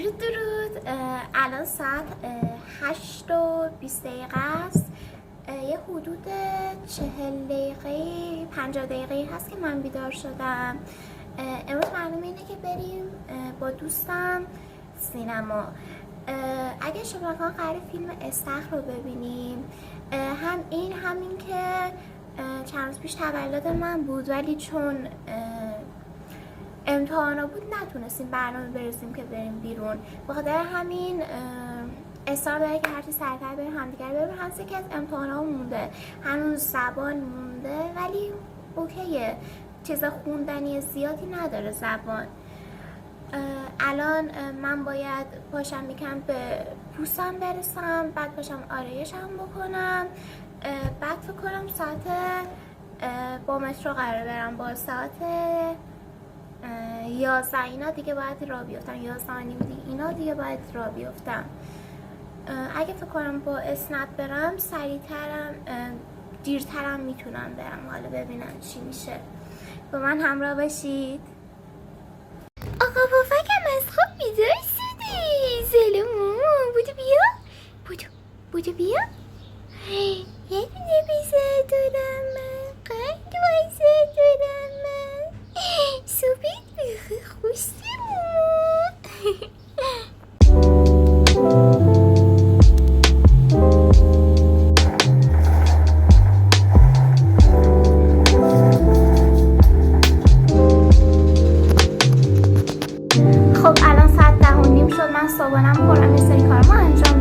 درود. الان ساعت 8:20 است. یه حدود 40 دقیقه 50 دقیقه هست که من بیدار شدم. امروز برنامه اینه که بریم با دوستم سینما. اگه شما قرار فیلم استخر رو ببینیم، هم همین که چند روز پیش تولد من بود، ولی چون امتحانا بود نتونستیم برنامه برسیم که بریم بیرون. بخاطر همین اصرار داره که هرچی سریعتر بریم همدیگر ببینیم. هنوز که از امتحانا مونده، هنوز زبان مونده، ولی اوکیه، چیز خوندنی زیادی نداره زبان. الان من باید پاشم یکم به پوستم برسم، بعد پاشم آرایشم بکنم، بعد فکر کنم ساعت با مترو قرار برم، با ساعت 11 اینا دیگه باید راه بیفتم، 11:30 دیگه اینا دیگه باید راه بیفتم. اگه فکر کنم با اسنپ برم سریعترم، دیرترم میتونم برم. حالا ببینم چی میشه. با من همراه باشید. آقا پفکم از خواب بیدار شدی. سلام، بودو بیا، بودو بیا. یه دونه بیزه دارم من، قید وایزه دارم من، صبحت بخیر خوشتمون. خب الان ساعت 10:30 شد. من صبحانم خوردم، یه سری کارمو انجام